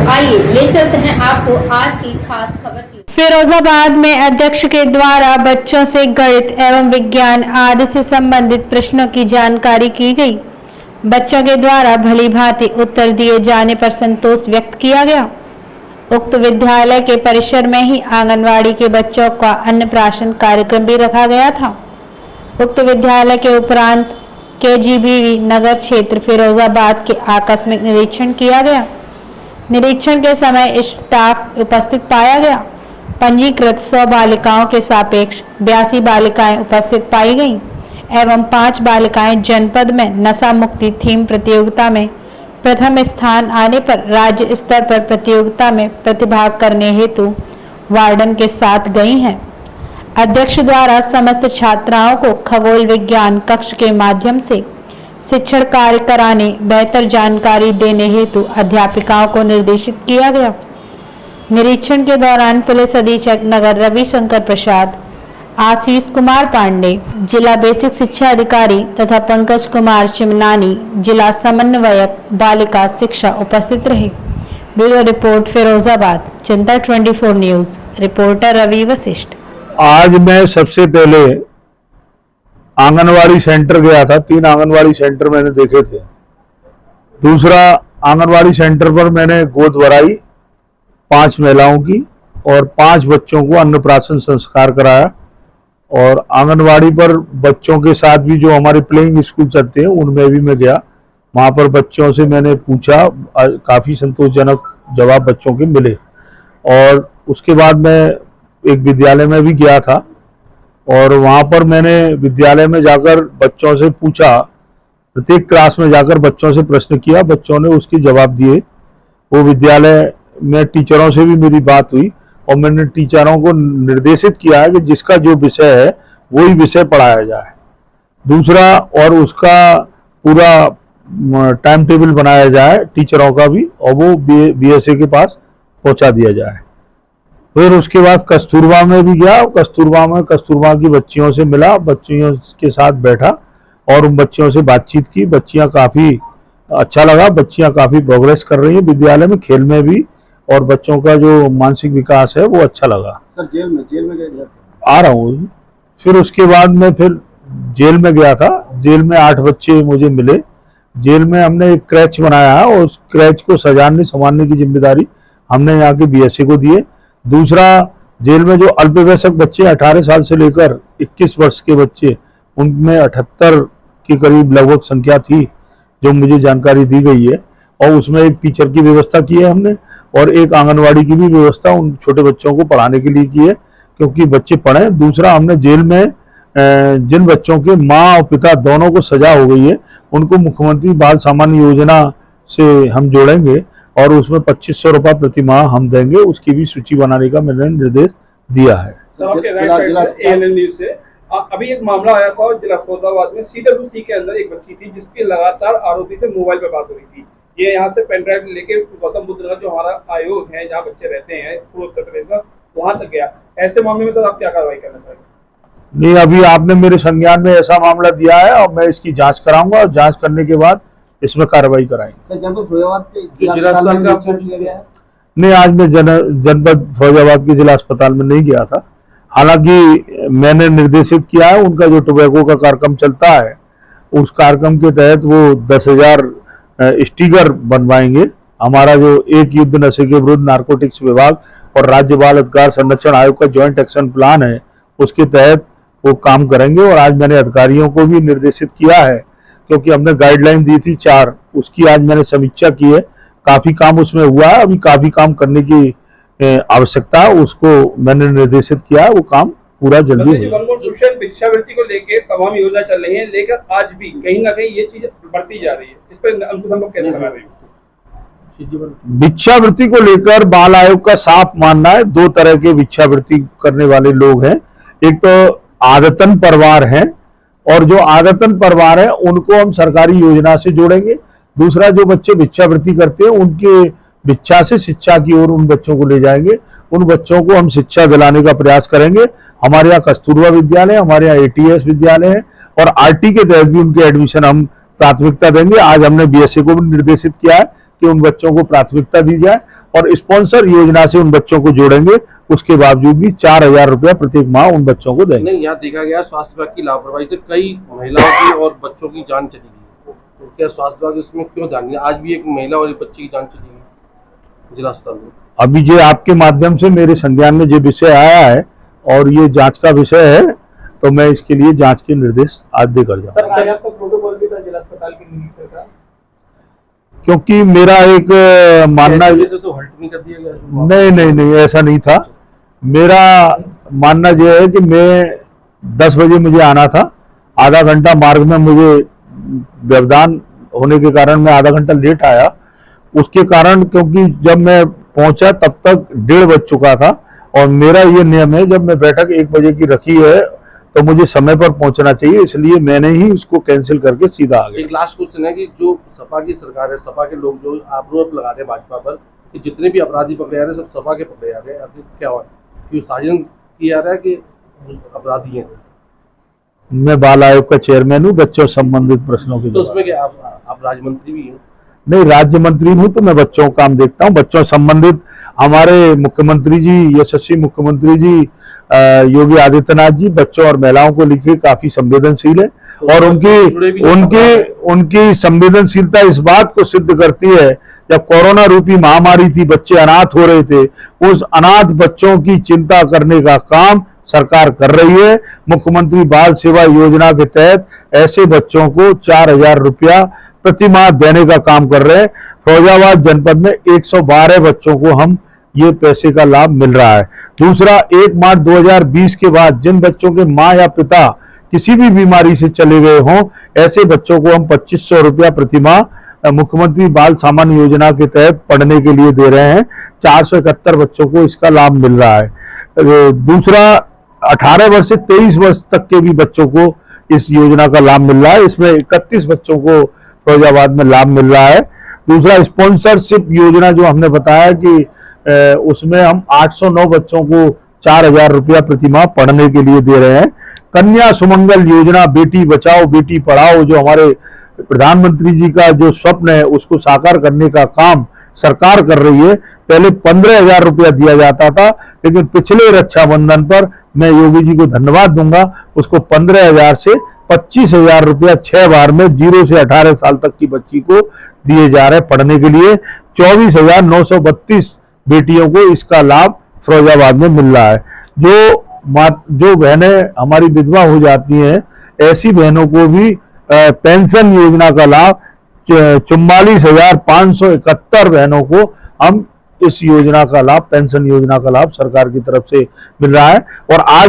आइए ले चलते हैं आपको आज की खास खबर की। फिरोजाबाद में अध्यक्ष के द्वारा बच्चों से गणित एवं विज्ञान आदि से संबंधित प्रश्नों की जानकारी की गई। बच्चों के द्वारा भली भांति उत्तर दिए जाने पर संतोष व्यक्त किया गया। उक्त विद्यालय के परिसर में ही आंगनवाड़ी के बच्चों का अन्नप्राशन कार्यक्रम भी रखा गया था। उक्त विद्यालय के उपरांत केजीबीवी नगर क्षेत्र फिरोजाबाद के आकस्मिक निरीक्षण किया गया। निरीक्षण के समय स्टाफ उपस्थित पाया गया। पंजीकृत 100 बालिकाओं के सापेक्ष 82 बालिकाएं उपस्थित पाई गईं एवं 5 बालिकाएं जनपद में नशा मुक्ति थीम प्रतियोगिता में प्रथम स्थान आने पर राज्य स्तर पर प्रतियोगिता में प्रतिभाग करने हेतु वार्डन के साथ गई हैं। अध्यक्ष द्वारा समस्त छात्राओं को खगोल विज्ञान कक्ष के माध्यम से शिक्षण कार्य कराने, बेहतर जानकारी देने हेतु अध्यापिकाओं को निर्देशित किया गया। निरीक्षण के दौरान पुलिस अधीक्षक नगर रविशंकर प्रसाद, आशीष कुमार पांडे, जिला बेसिक शिक्षा अधिकारी तथा पंकज कुमार चिमनानी, जिला समन्वयक बालिका शिक्षा उपस्थित रहे। ब्यूरो रिपोर्ट फिरोजाबाद, जनता 24 न्यूज, रिपोर्टर रवि वशिष्ठ। आज मैं सबसे पहले आंगनवाड़ी सेंटर गया था। 3 आंगनवाड़ी सेंटर मैंने देखे थे। दूसरा आंगनवाड़ी सेंटर पर मैंने गोद भराई 5 महिलाओं की और 5 बच्चों को अन्नप्राशन संस्कार कराया। और आंगनवाड़ी पर बच्चों के साथ भी जो हमारे प्लेइंग स्कूल चलते हैं उनमें भी मैं गया। वहां पर बच्चों से मैंने पूछा, काफी संतोषजनक जवाब बच्चों के मिले। और उसके बाद मैं एक विद्यालय में भी गया था और वहां पर मैंने विद्यालय में जाकर बच्चों से पूछा, प्रत्येक क्लास में जाकर बच्चों से प्रश्न किया, बच्चों ने उसके जवाब दिए। वो विद्यालय में टीचरों से भी मेरी बात हुई और मैंने टीचरों को निर्देशित किया है कि जिसका जो विषय है वही विषय पढ़ाया जाए। दूसरा, और उसका पूरा टाइम टेबल बनाया जाए टीचरों का भी, और वो बीएसए के पास पहुंचा दिया जाए। फिर उसके बाद कस्तूरबा में भी गया। कस्तूरबा की बच्चियों से मिला, बच्चियों के साथ बैठा और उन बच्चियों से बातचीत की। बच्चियां काफ़ी अच्छा लगा, बच्चियां काफ़ी प्रोग्रेस कर रही हैं विद्यालय में, खेल में भी, और बच्चों का जो मानसिक विकास है वो अच्छा लगा। सर जेल में गए आ रहा हूँ। फिर उसके बाद मैं फिर जेल में गया था। जेल में 8 बच्चे मुझे मिले। जेल में हमने एक क्रैच बनाया है और उस क्रैच को सजाने संभालने की जिम्मेदारी हमने यहाँ के बीएसए को दी है। दूसरा, जेल में जो अल्पवयस्क बच्चे 18 साल से लेकर 21 वर्ष के बच्चे, उनमें 78 के करीब लगभग संख्या थी जो मुझे जानकारी दी गई है। और उसमें एक टीचर की व्यवस्था की है हमने और एक आंगनवाड़ी की भी व्यवस्था उन छोटे बच्चों को पढ़ाने के लिए की है, क्योंकि बच्चे पढ़ें। दूसरा, हमने जेल में जिन बच्चों के माँ और पिता दोनों को सजा हो गई है उनको मुख्यमंत्री बाल सामान्य योजना से हम जोड़ेंगे और उसमें 2500 रुपये प्रति माह हम देंगे। उसकी भी सूची बनाने का मैंने निर्देश दिया है। अभी एक मामला आया था जिला फिरोजाबाद में, CWC के अंदर एक बच्ची थी जिसकी लगातार आरोपी से मोबाइल पर बात हो रही थी। ये यहाँ से पेन ड्राइव लेके गौतम बुद्ध नगर जो हमारा आयोग है जहाँ बच्चे रहते हैं पूर्व उत्तर प्रदेश में, वहां तक गया। ऐसे मामले में सर आप क्या कार्रवाई करना चाहेंगे? नहीं, अभी आपने मेरे संज्ञान में ऐसा मामला दिया है और मैं इसकी जांच कराऊंगा और जांच करने के बाद इसमें कार्रवाई कराएंगे। नहीं, आज मैं जनपद फिरोजाबाद के जिला अस्पताल में नहीं गया था। हालांकि मैंने निर्देशित किया है, उनका जो टोबैको का कार्यक्रम चलता है उस कार्यक्रम के तहत वो 10,000 स्टिकर बनवाएंगे। हमारा जो एक युद्ध नशे के विरुद्ध नारकोटिक्स विभाग और राज्य बाल अधिकार संरक्षण आयोग का ज्वाइंट एक्शन प्लान है, उसके तहत वो काम करेंगे। और आज मैंने अधिकारियों को भी निर्देशित किया है, क्योंकि हमने गाइडलाइन दी थी 4, उसकी आज मैंने समीक्षा की है। काफी काम उसमें हुआ है, अभी काफी काम करने की आवश्यकता है, उसको मैंने निर्देशित किया है, वो काम पूरा जल्दी होगा। भिक्षावृत्ति को लेकर तमाम योजना चल रही है, लेकिन आज भी कहीं ना कहीं ये चीज बढ़ती जा रही है। इस पर अंकुश हम लोग कैसे लगा रहे हैं? भिक्षावृत्ति को लेकर बाल आयोग का साफ मानना है, 2 तरह के भिक्षावृत्ति करने वाले लोग हैं। एक तो आदतन परिवार है, और जो आदतन परिवार है उनको हम सरकारी योजना से जोड़ेंगे। दूसरा, जो बच्चे भिक्षावृत्ति करते हैं उनके भिक्षा से शिक्षा की ओर उन बच्चों को ले जाएंगे। उन बच्चों को हम शिक्षा दिलाने का प्रयास करेंगे। हमारे यहाँ कस्तूरबा विद्यालय, हमारे यहाँ ATS विद्यालय है और RT के तहत भी उनके एडमिशन हम प्राथमिकता देंगे। आज हमने BSA को भी निर्देशित किया है कि उन बच्चों को प्राथमिकता दी जाए और स्पॉन्सर योजना से उन बच्चों को जोड़ेंगे। उसके बावजूद भी 4,000 रुपया प्रत्येक माह उन बच्चों को देंगे। नहीं, यहाँ देखा गया स्वास्थ्य विभाग की लापरवाही से कई महिलाओं की और बच्चों की जान चली गई। तो क्या स्वास्थ्य विभाग इसमें क्यों ध्यान दिया? आज भी एक महिला और एक बच्ची की जान चली गई जिला अस्पताल में। अभी जो आपके माध्यम से मेरे संज्ञान में जो विषय आया है और ये जांच का विषय है, तो मैं इसके लिए जांच के निर्देश आज देकर जाऊंगा। सर, आज आपका प्रोटोकॉल भी था जिला अस्पताल के निरीक्षक का, क्योंकि मेरा एक मानना से तो हल्ट नहीं कर दिया गया। नहीं, ऐसा नहीं था। मेरा मानना यह है कि मैं 10 बजे मुझे आना था, आधा घंटा मार्ग में मुझे व्यवधान होने के कारण मैं आधा घंटा लेट आया। उसके कारण, क्योंकि जब मैं पहुंचा तब तक 1:30 बज चुका था और मेरा ये नियम है, जब मैं बैठक 1 बजे की रखी है तो मुझे समय पर पहुंचना चाहिए, इसलिए मैंने ही इसको कैंसिल करके सीधा आ गया। एक लास्ट क्वेश्चन है कि जो सपा की सरकार है, सपा के लोग जो आरोप लगा रहे हैं भाजपा पर कि जितने भी अपराधी पकड़े जा रहे हैं सब सपा के पकड़े जा रहे हैं, आखिर क्या हुआ? क्यों साजिश किया जा रहा है कि अपराधी हैं? मैं बाल आयोग का चेयरमैन हूँ, बच्चों संबंधित प्रश्नों की। तो उसमें क्या आप राज्य मंत्री भी हैं? नहीं, राज्य मंत्री हूँ तो मैं बच्चों का काम देखता हूँ। बच्चों संबंधित हमारे मुख्यमंत्री जी, यशस्वी मुख्यमंत्री जी योगी आदित्यनाथ जी बच्चों और महिलाओं को लेकर काफी संवेदनशील है और उनकी संवेदनशीलता इस बात को सिद्ध करती है, जब कोरोना रूपी महामारी थी, बच्चे अनाथ हो रहे थे, उस अनाथ बच्चों की चिंता करने का काम सरकार कर रही है। मुख्यमंत्री बाल सेवा योजना के तहत ऐसे बच्चों को 4,000 रुपया प्रति माह देने का काम कर रहे हैं। फैजाबाद जनपद में 112 बच्चों को हम ये पैसे का लाभ मिल रहा है। दूसरा, 1 मार्च 2020 के बाद जिन बच्चों के माँ या पिता किसी भी बीमारी से चले गए हों, ऐसे बच्चों को हम 2500 रुपया प्रति माह मुख्यमंत्री बाल सामान्य योजना के तहत पढ़ने के लिए दे रहे हैं। 471 बच्चों को इसका लाभ मिल रहा है। दूसरा, 18 वर्ष से 23 वर्ष तक के भी बच्चों को इस योजना का लाभ मिल रहा है। इसमें 31 बच्चों को फैजाबाद में लाभ मिल रहा है। दूसरा, स्पॉन्सरशिप योजना जो हमने बताया कि उसमें हम 809 बच्चों को 4,000 रुपया प्रति माह पढ़ने के लिए दे रहे हैं। कन्या सुमंगल योजना, बेटी बचाओ बेटी पढ़ाओ, जो हमारे प्रधानमंत्री जी का जो स्वप्न है उसको साकार करने का काम सरकार कर रही है। पहले 15,000 रुपया दिया जाता था, लेकिन पिछले रक्षाबंधन पर मैं योगी जी को धन्यवाद दूंगा, उसको 15,000 से 25,000 रुपया 6 बार में 0 से 18 साल तक की बच्ची को दिए जा रहे हैं पढ़ने के लिए। 24,932 बेटियों को इसका लाभ फैजाबाद में मिल रहा है। जो बहनें हमारी विधवा हो जाती हैं, ऐसी बहनों को भी पेंशन योजना का लाभ 44,571 बहनों को हम इस योजना का लाभ, पेंशन योजना का लाभ सरकार की तरफ से मिल रहा है। और आज